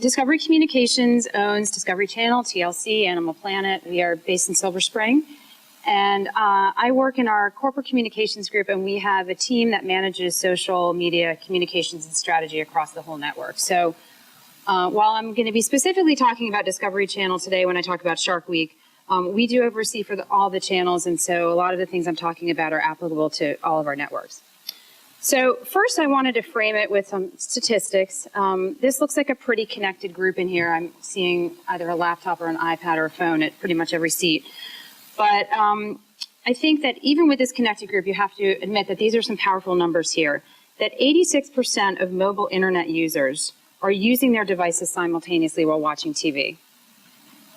Discovery Communications owns Discovery Channel, TLC, Animal Planet. We are based in Silver Spring. And I work in our corporate communications group, and we have a team that manages social media communications and strategy across the whole network. So while I'm going to be specifically talking about Discovery Channel today when I talk about Shark Week, we do oversee for all the channels, and so a lot of the things I'm talking about are applicable to all of our networks. So first I wanted to frame it with some statistics. This looks like a pretty connected group in here. I'm seeing either a laptop or an iPad or a phone at pretty much every seat. But I think that even with this connected group, you have to admit that these are some powerful numbers here, that 86% of mobile internet users are using their devices simultaneously while watching TV.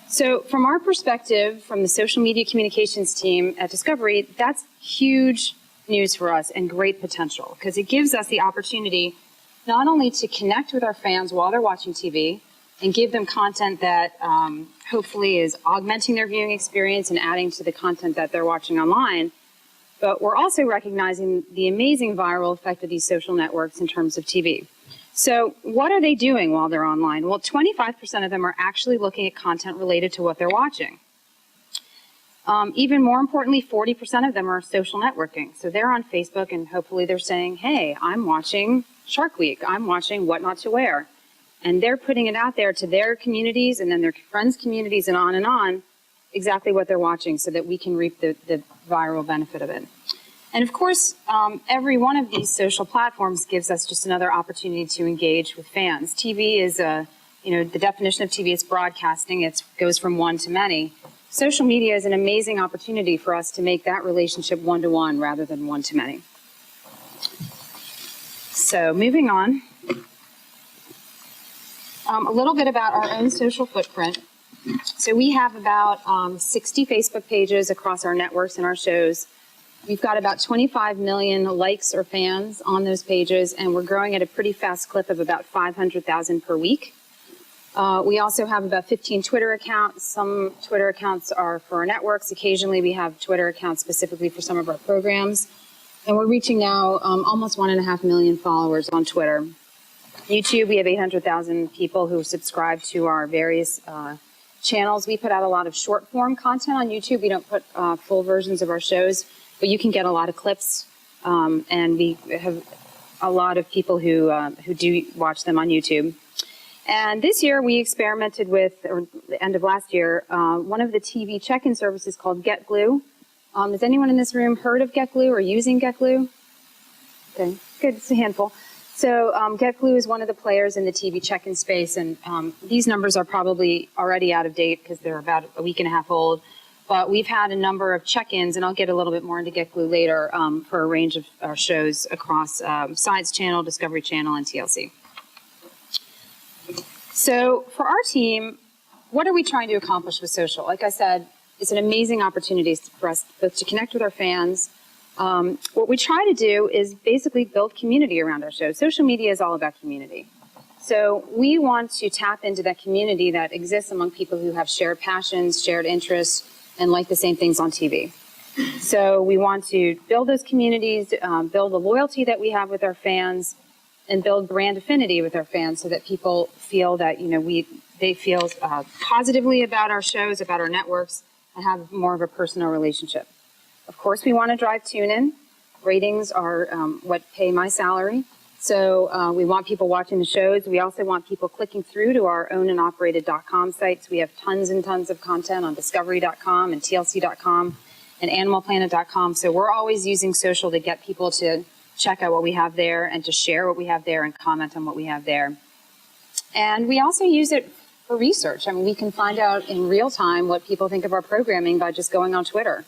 So from our perspective, from the social media communications team at Discovery, that's huge news for us and great potential, because it gives us the opportunity not only to connect with our fans while they're watching TV and give them content that hopefully is augmenting their viewing experience and adding to the content that they're watching online, but we're also recognizing the amazing viral effect of these social networks in terms of TV. So what are they doing while they're online? Well, 25% of them are actually looking at content related to what they're watching. Even more importantly, 40% of them are social networking. So they're on Facebook, and hopefully they're saying, hey, I'm watching Shark Week. I'm watching What Not to Wear. And they're putting it out there to their communities and then their friends' communities and on, exactly what they're watching so that we can reap the viral benefit of it. And of course, every one of these social platforms gives us just another opportunity to engage with fans. TV is, the definition of TV is broadcasting. It goes from one to many. Social media is an amazing opportunity for us to make that relationship one-to-one rather than one-to-many. So moving on, a little bit about our own social footprint. So we have about 60 Facebook pages across our networks and our shows. We've got about 25 million likes or fans on those pages, and we're growing at a pretty fast clip of about 500,000 per week. We also have about 15 Twitter accounts. Some Twitter accounts are for our networks. Occasionally we have Twitter accounts specifically for some of our programs. And we're reaching now almost 1.5 million followers on Twitter. YouTube, we have 800,000 people who subscribe to our various channels. We put out a lot of short form content on YouTube. We don't put full versions of our shows, but you can get a lot of clips. And we have a lot of people who do watch them on YouTube. And this year we experimented with, or the end of last year, one of the TV check-in services called GetGlue. Has anyone in this room heard of GetGlue or using GetGlue? Okay, good, it's a handful. So GetGlue is one of the players in the TV check-in space, and these numbers are probably already out of date because they're about a week and a half old. But we've had a number of check-ins, and I'll get a little bit more into GetGlue later for a range of our shows across Science Channel, Discovery Channel, and TLC. So for our team, what are we trying to accomplish with social? Like I said, it's an amazing opportunity for us both to connect with our fans. What we try to do is basically build community around our show. Social media is all about community. So we want to tap into that community that exists among people who have shared passions, shared interests, and like the same things on TV. So we want to build those communities, build the loyalty that we have with our fans, and build brand affinity with our fans so that people feel that, they feel positively about our shows, about our networks, and have more of a personal relationship. Of course, we want to drive tune-in. Ratings are what pay my salary. So we want people watching the shows. We also want people clicking through to our owned and operated .com sites. We have tons and tons of content on discovery.com and tlc.com and animalplanet.com. So we're always using social to get people to check out what we have there and to share what we have there and comment on what we have there. And we also use it for research. I mean, we can find out in real time what people think of our programming by just going on Twitter.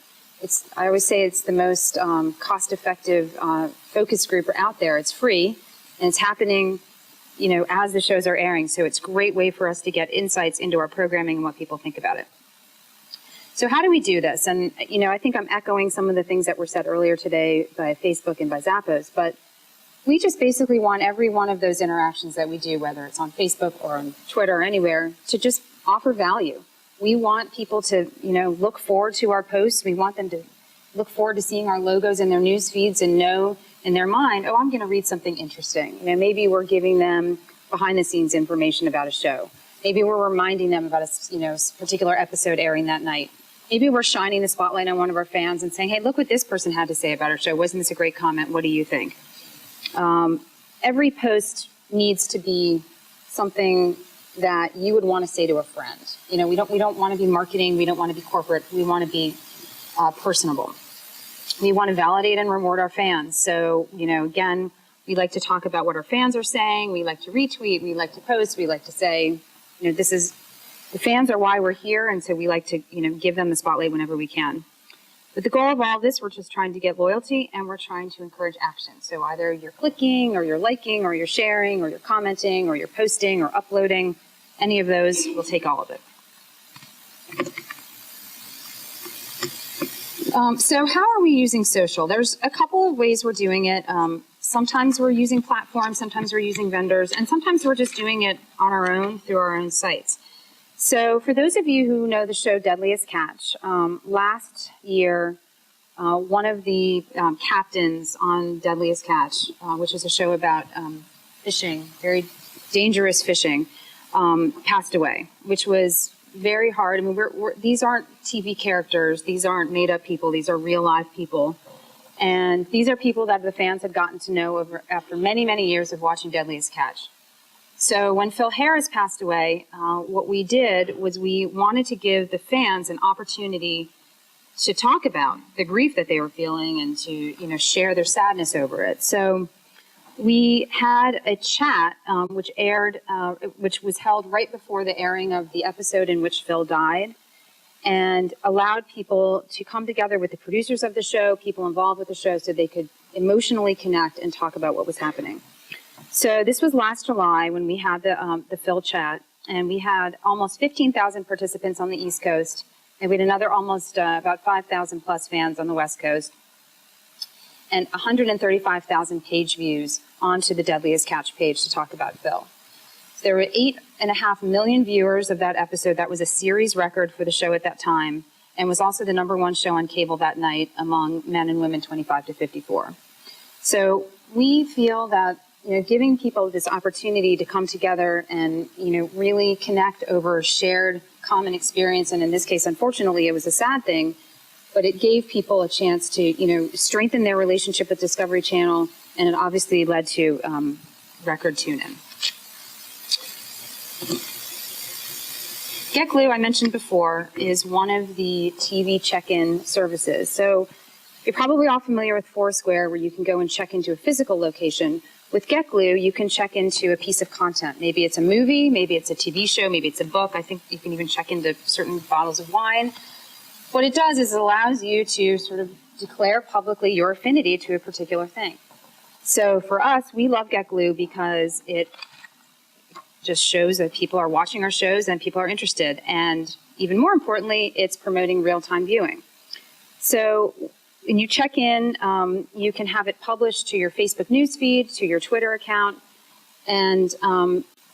I always say it's the most cost-effective focus group out there. It's free, and it's happening, as the shows are airing. So it's a great way for us to get insights into our programming and what people think about it. So how do we do this? And, I think I'm echoing some of the things that were said earlier today by Facebook and by Zappos, but we just basically want every one of those interactions that we do, whether it's on Facebook or on Twitter or anywhere, to just offer value. We want people to, look forward to our posts. We want them to look forward to seeing our logos in their news feeds and know in their mind, oh, I'm going to read something interesting. Maybe we're giving them behind-the-scenes information about a show. Maybe we're reminding them about a particular episode airing that night. Maybe we're shining the spotlight on one of our fans and saying, hey, look what this person had to say about our show. Wasn't this a great comment? What do you think? Every post needs to be something that you would want to say to a friend. We don't want to be marketing. We don't want to be corporate. We want to be personable. We want to validate and reward our fans. So, again, we like to talk about what our fans are saying. We like to retweet. We like to post. We like to say, the fans are why we're here, and so we like to, give them the spotlight whenever we can. But the goal of all of this, we're just trying to get loyalty, and we're trying to encourage action. So either you're clicking, or you're liking, or you're sharing, or you're commenting, or you're posting, or uploading. Any of those, we'll take all of it. So how are we using social? There's a couple of ways we're doing it. Sometimes we're using platforms, sometimes we're using vendors, and sometimes we're just doing it on our own through our own sites. So for those of you who know the show Deadliest Catch, last year, one of the captains on Deadliest Catch, which is a show about fishing, very dangerous fishing, passed away, which was very hard. I mean, these aren't TV characters. These aren't made-up people. These are real live people. And these are people that the fans had gotten to know after many, many years of watching Deadliest Catch. So when Phil Harris passed away, what we did was we wanted to give the fans an opportunity to talk about the grief that they were feeling and to, share their sadness over it. So we had a chat which was held right before the airing of the episode in which Phil died, and allowed people to come together with the producers of the show, people involved with the show, so they could emotionally connect and talk about what was happening. So this was last July when we had the Phil chat, and we had almost 15,000 participants on the East Coast, and we had another almost about 5,000 plus fans on the West Coast, and 135,000 page views onto the Deadliest Catch page to talk about Phil. So there were 8.5 million viewers of that episode. That was a series record for the show at that time, and was also the #1 show on cable that night among men and women 25 to 54. So we feel that giving people this opportunity to come together and really connect over shared common experience, and in this case, unfortunately, it was a sad thing, but it gave people a chance to strengthen their relationship with Discovery Channel, and it obviously led to record tune-in. GetGlue, I mentioned before, is one of the TV check-in services. So you're probably all familiar with Foursquare, where you can go and check into a physical location. With GetGlue, you can check into a piece of content. Maybe it's a movie, maybe it's a TV show, maybe it's a book. I think you can even check into certain bottles of wine. What it does is it allows you to sort of declare publicly your affinity to a particular thing. So for us, we love GetGlue because it just shows that people are watching our shows and people are interested. And even more importantly, it's promoting real-time viewing. So when you check in, you can have it published to your Facebook newsfeed, to your Twitter account, and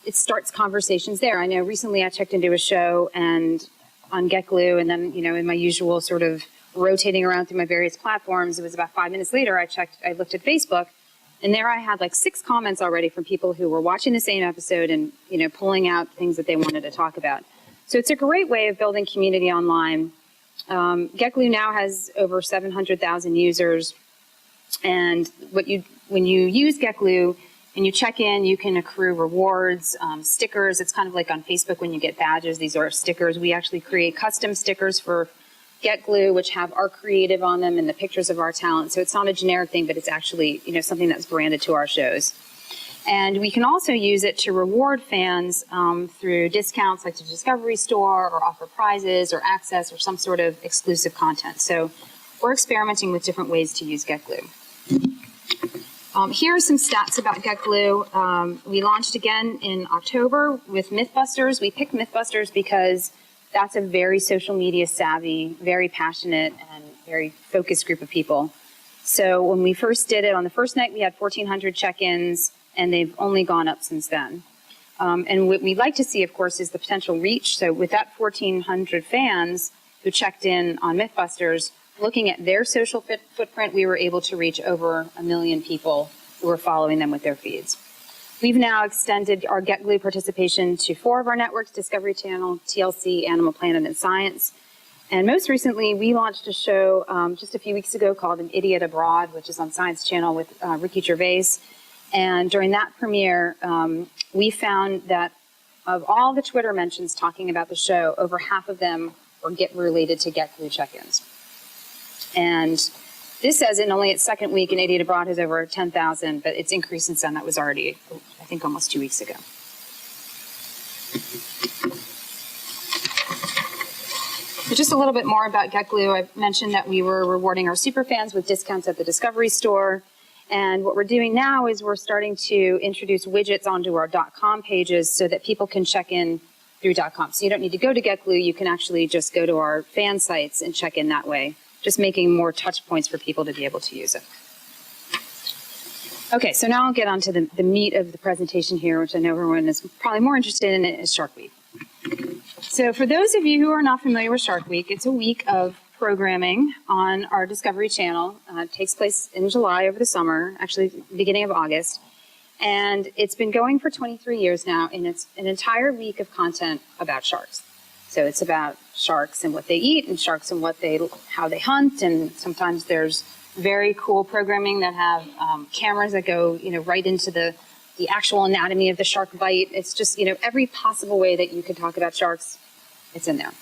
it starts conversations there. I know recently I checked into a show and on GetGlue, and then in my usual sort of rotating around through my various platforms, it was about 5 minutes later I looked at Facebook, and there I had like 6 comments already from people who were watching the same episode and pulling out things that they wanted to talk about. So it's a great way of building community online. GetGlue now has over 700,000 users, and when you use GetGlue and you check in, you can accrue rewards, stickers. It's kind of like on Facebook when you get badges. These are stickers. We actually create custom stickers for GetGlue, which have our creative on them and the pictures of our talent. So it's not a generic thing, but it's actually something that's branded to our shows. And we can also use it to reward fans through discounts like the Discovery Store, or offer prizes or access or some sort of exclusive content. So we're experimenting with different ways to use GetGlue. Here are some stats about GetGlue. We launched again in October with Mythbusters. We picked Mythbusters because that's a very social media savvy, very passionate, and very focused group of people. So when we first did it, on the first night we had 1,400 check-ins, and they've only gone up since then. And what we'd like to see, of course, is the potential reach. So with that 1,400 fans who checked in on Mythbusters, looking at their social footprint, we were able to reach over 1 million people who were following them with their feeds. We've now extended our Get Glue participation to 4 of our networks: Discovery Channel, TLC, Animal Planet, and Science. And most recently, we launched a show just a few weeks ago called An Idiot Abroad, which is on Science Channel with Ricky Gervais. And during that premiere, we found that of all the Twitter mentions talking about the show, over half of them were related to Get Glue check-ins. And this says in only its second week, An Idiot Abroad has over 10,000, but it's increased since then. That was already, I think, almost 2 weeks ago. So just a little bit more about Get Glue. I mentioned that we were rewarding our superfans with discounts at the Discovery Store. And what we're doing now is we're starting to introduce widgets onto our .com pages so that people can check in through .com. So you don't need to go to Get Glue. You can actually just go to our fan sites and check in that way, just making more touch points for people to be able to use it. Okay, so now I'll get on to the meat of the presentation here, which I know everyone is probably more interested in, is Shark Week. So for those of you who are not familiar with Shark Week, it's a week of programming on our Discovery Channel. It takes place in July over the summer, actually beginning of August. And it's been going for 23 years now, and it's an entire week of content about sharks. So it's about sharks and what they eat, and sharks and how they hunt, and sometimes there's very cool programming that have cameras that go, right into the actual anatomy of the shark bite. It's just, every possible way that you could talk about sharks, it's in there.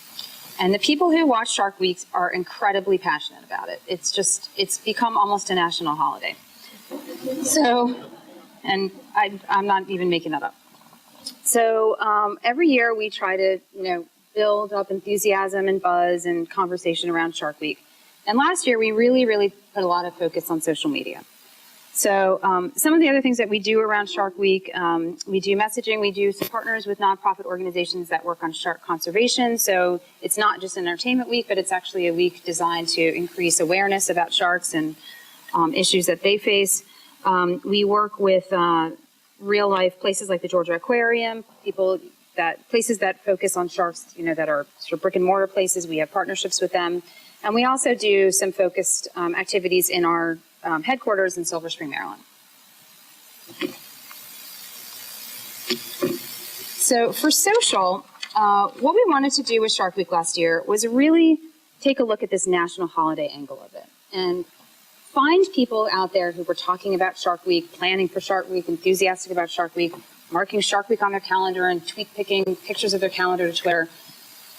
And the people who watch Shark Weeks are incredibly passionate about it. It's become almost a national holiday. So, and I'm not even making that up. So every year we try to, build up enthusiasm and buzz and conversation around Shark Week. And last year we really, really put a lot of focus on social media. So some of the other things that we do around Shark Week, we do messaging, we do some partners with nonprofit organizations that work on shark conservation. So it's not just an entertainment week, but it's actually a week designed to increase awareness about sharks and issues that they face. We work with real life places like the Georgia Aquarium, places that focus on sharks, that are sort of brick and mortar places. We have partnerships with them. And we also do some focused activities in our headquarters in Silver Spring, Maryland. So for social, what we wanted to do with Shark Week last year was really take a look at this national holiday angle of it and find people out there who were talking about Shark Week, planning for Shark Week, enthusiastic about Shark Week, marking Shark Week on their calendar and picking pictures of their calendar to Twitter,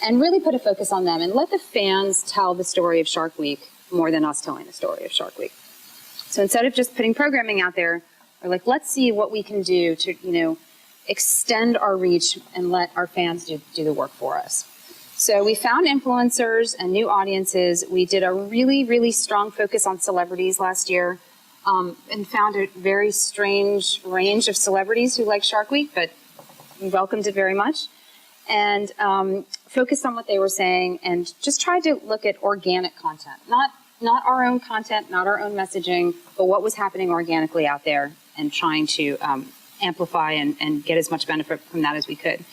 and really put a focus on them and let the fans tell the story of Shark Week more than us telling the story of Shark Week. So instead of just putting programming out there, we're like, let's see what we can do to, extend our reach and let our fans do the work for us. So we found influencers and new audiences. We did a really, really strong focus on celebrities last year, and found a very strange range of celebrities who like Shark Week, but we welcomed it very much. And focused on what they were saying and just tried to look at organic content, not our own content, not our own messaging, but what was happening organically out there and trying to amplify and get as much benefit from that as we could.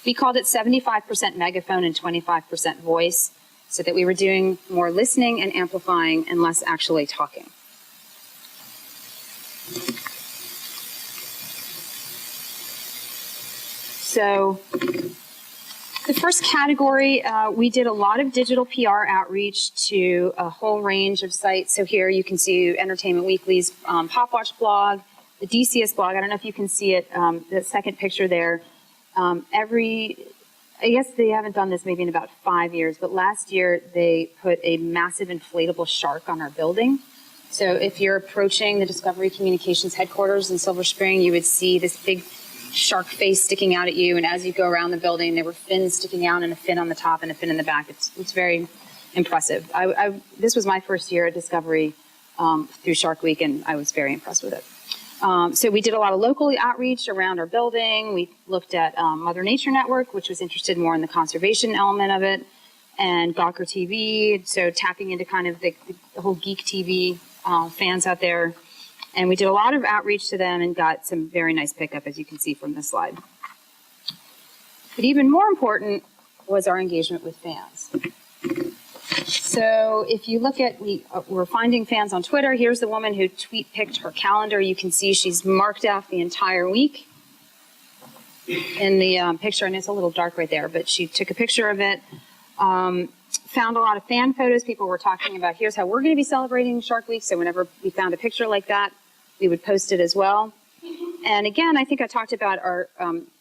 We called it 75% megaphone and 25% voice, so that we were doing more listening and amplifying and less actually talking. So the first category, we did a lot of digital PR outreach to a whole range of sites. So here you can see Entertainment Weekly's Pop Watch blog, the DCS blog. I don't know if you can see it, the second picture there. I guess they haven't done this maybe in about 5 years, but last year they put a massive inflatable shark on our building. So if you're approaching the Discovery Communications headquarters in Silver Spring, you would see this big shark face sticking out at you, and as you go around the building, there were fins sticking out and a fin on the top and a fin in the back. It's very impressive. This was my first year at Discovery through Shark Week, and I was very impressed with it. So we did a lot of local outreach around our building. We looked at Mother Nature Network, which was interested more in the conservation element of it, and Gawker TV, so tapping into kind of the whole geek TV fans out there. And we did a lot of outreach to them and got some very nice pickup, as you can see from this slide. But even more important was our engagement with fans. So if you look at, we're finding fans on Twitter. Here's the woman who tweet picked her calendar. You can see she's marked off the entire week. in the picture, and it's a little dark right there, but she took a picture of it, found a lot of fan photos. People were talking about, here's how we're going to be celebrating Shark Week. So whenever we found a picture like that, we would post it as well. And again, I think I talked about our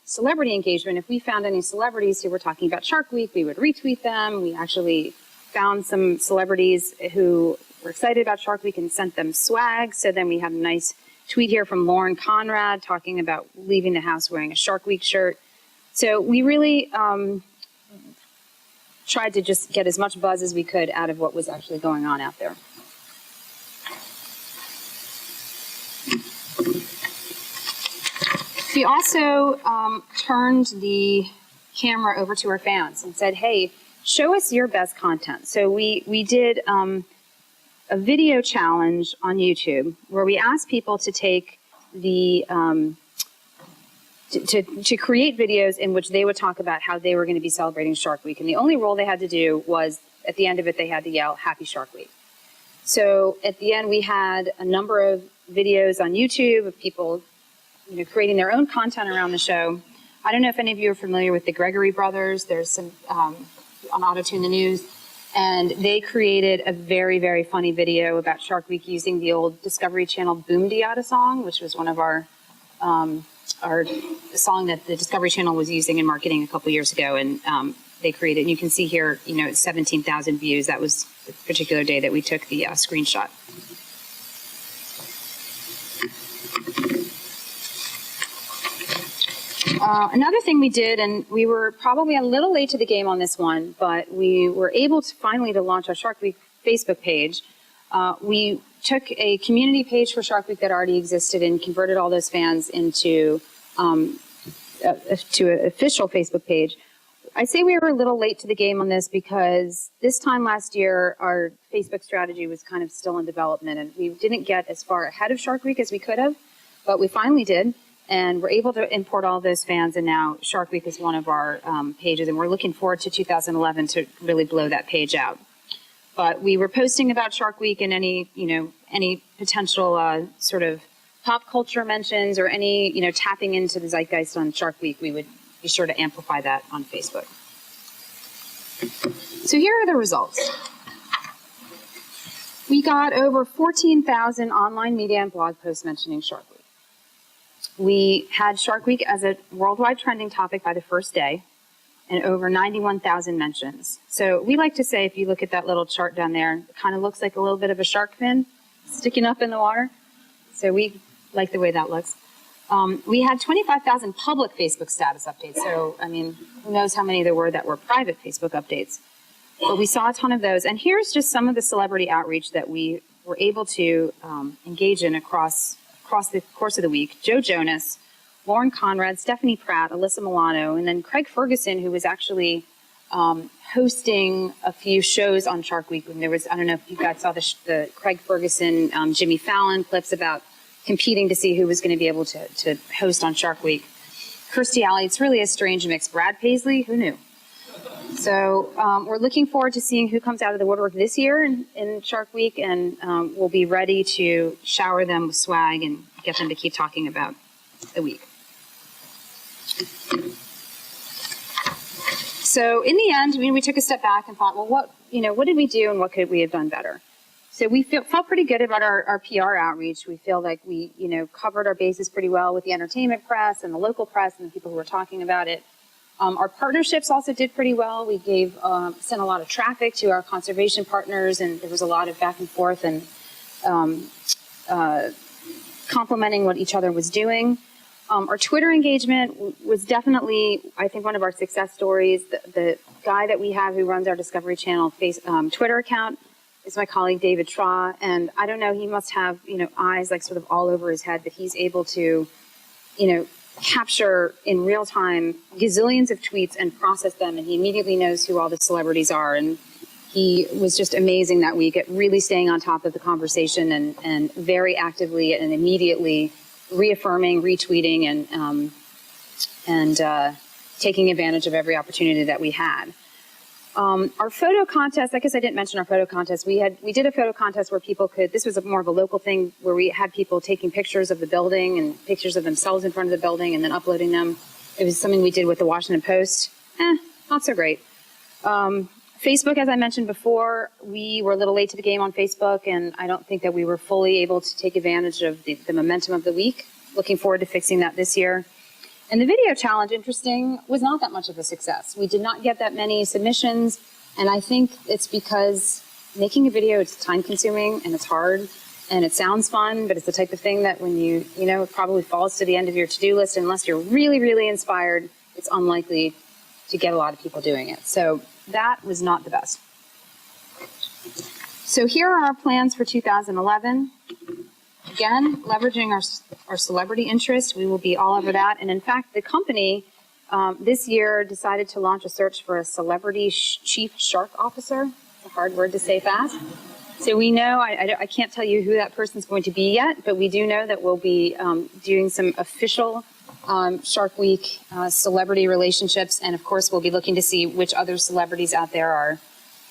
celebrity engagement. If we found any celebrities who were talking about Shark Week, we would retweet them. We actually found some celebrities who were excited about Shark Week and sent them swag. So then we have a nice tweet here from Lauren Conrad talking about leaving the house wearing a Shark Week shirt. So we really tried to just get as much buzz as we could out of what was actually going on out there. We also turned the camera over to our fans and said, hey, show us your best content. So we did a video challenge on YouTube where we asked people to take the to create videos in which they would talk about how they were going to be celebrating Shark Week. And the only rule they had to do was at the end of it, they had to yell, Happy Shark Week. So at the end, we had a number of videos on YouTube of people creating their own content around the show. I don't know if any of you are familiar with the Gregory brothers. There's some on AutoTune the News. And they created a very, very funny video about Shark Week using the old Discovery Channel Boom Diata song, which was one of our song that the Discovery Channel was using in marketing a couple years ago. And they created, and you can see here, 17,000 views. That was the particular day that we took the screenshot. Another thing we did, and we were probably a little late to the game on this one, but we were able to finally to launch our Shark Week Facebook page. We took a community page for Shark Week that already existed and converted all those fans into to an official Facebook page. I say we were a little late to the game on this because this time last year, our Facebook strategy was kind of still in development, and we didn't get as far ahead of Shark Week as we could have, but we finally did. And we're able to import all those fans, and now Shark Week is one of our pages, and we're looking forward to 2011 to really blow that page out. But we were posting about Shark Week and any potential sort of pop culture mentions or any, tapping into the zeitgeist on Shark Week, we would be sure to amplify that on Facebook. So here are the results. We got over 14,000 online media and blog posts mentioning Shark Week. We had Shark Week as a worldwide trending topic by the first day and over 91,000 mentions. So we like to say, if you look at that little chart down there, it kind of looks like a little bit of a shark fin sticking up in the water. So we like the way that looks. We had 25,000 public Facebook status updates. So, who knows how many there were that were private Facebook updates. But we saw a ton of those. And here's just some of the celebrity outreach that we were able to engage in across the course of the week. Joe Jonas, Lauren Conrad, Stephanie Pratt, Alyssa Milano, and then Craig Ferguson, who was actually hosting a few shows on Shark Week. When there was, I don't know if you guys saw the Craig Ferguson, Jimmy Fallon clips about competing to see who was going to be able to host on Shark Week. Kirstie Alley, it's really a strange mix. Brad Paisley, who knew? So we're looking forward to seeing who comes out of the woodwork this year in Shark Week, and we'll be ready to shower them with swag and get them to keep talking about the week. So in the end, we took a step back and thought, well, what did we do and what could we have done better? So we felt pretty good about our PR outreach. We feel like we covered our bases pretty well with the entertainment press and the local press and the people who were talking about it. Our partnerships also did pretty well. We sent a lot of traffic to our conservation partners, and there was a lot of back and forth and complimenting what each other was doing. Our Twitter engagement was definitely, I think, one of our success stories. The guy that we have who runs our Discovery Channel Twitter account is my colleague David Traw, and I don't know, he must have eyes like sort of all over his head, but he's able to capture in real time gazillions of tweets and process them, and he immediately knows who all the celebrities are. And he was just amazing that week at really staying on top of the conversation and very actively and immediately reaffirming, retweeting, and taking advantage of every opportunity that we had. Our photo contest, I guess I didn't mention our photo contest. We did a photo contest where people could, this was more of a local thing, where we had people taking pictures of the building and pictures of themselves in front of the building and then uploading them. It was something we did with the Washington Post. Not so great. Facebook, as I mentioned before, we were a little late to the game on Facebook, and I don't think that we were fully able to take advantage of the momentum of the week. Looking forward to fixing that this year. And the video challenge, interesting, was not that much of a success. We did not get that many submissions, and I think it's because making a video, it's time consuming and it's hard and it sounds fun, but it's the type of thing that when it probably falls to the end of your to-do list, unless you're really, really inspired, it's unlikely to get a lot of people doing it. So that was not the best. So here are our plans for 2011. Again, leveraging our celebrity interest, we will be all over that. And in fact, the company this year decided to launch a search for a celebrity chief shark officer. It's a hard word to say fast. So we know, I can't tell you who that person's going to be yet, but we do know that we'll be doing some official Shark Week celebrity relationships. And of course, we'll be looking to see which other celebrities out there are.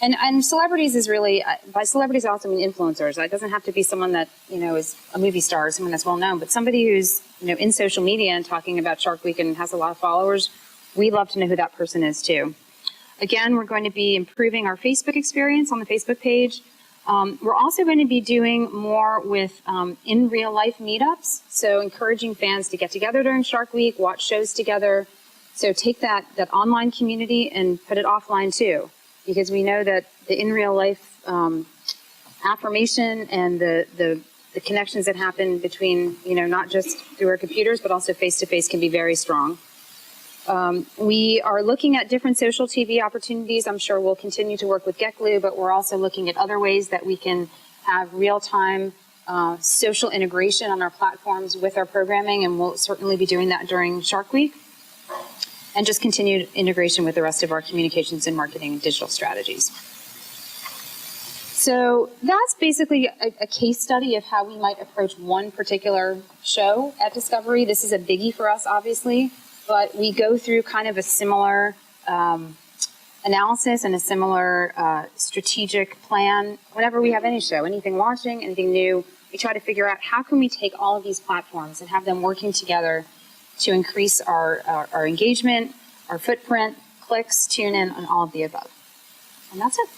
And celebrities is really, by celebrities I also mean influencers. It doesn't have to be someone that, is a movie star or someone that's well known, but somebody who's, in social media and talking about Shark Week and has a lot of followers. We'd love to know who that person is too. Again, we're going to be improving our Facebook experience on the Facebook page. We're also going to be doing more with in real life meetups. So encouraging fans to get together during Shark Week, watch shows together. So take that online community and put it offline too. Because we know that the in real life affirmation and the connections that happen between, not just through our computers, but also face to face can be very strong. We are looking at different social TV opportunities. I'm sure we'll continue to work with GetGlue, but we're also looking at other ways that we can have real-time social integration on our platforms with our programming, and we'll certainly be doing that during Shark Week. And just continued integration with the rest of our communications and marketing and digital strategies. So that's basically a case study of how we might approach one particular show at Discovery. This is a biggie for us, obviously, but we go through kind of a similar analysis and a similar strategic plan. Whenever we have any show, anything launching, anything new, we try to figure out how can we take all of these platforms and have them working together to increase our engagement, our footprint, clicks, tune in, and all of the above. And that's it.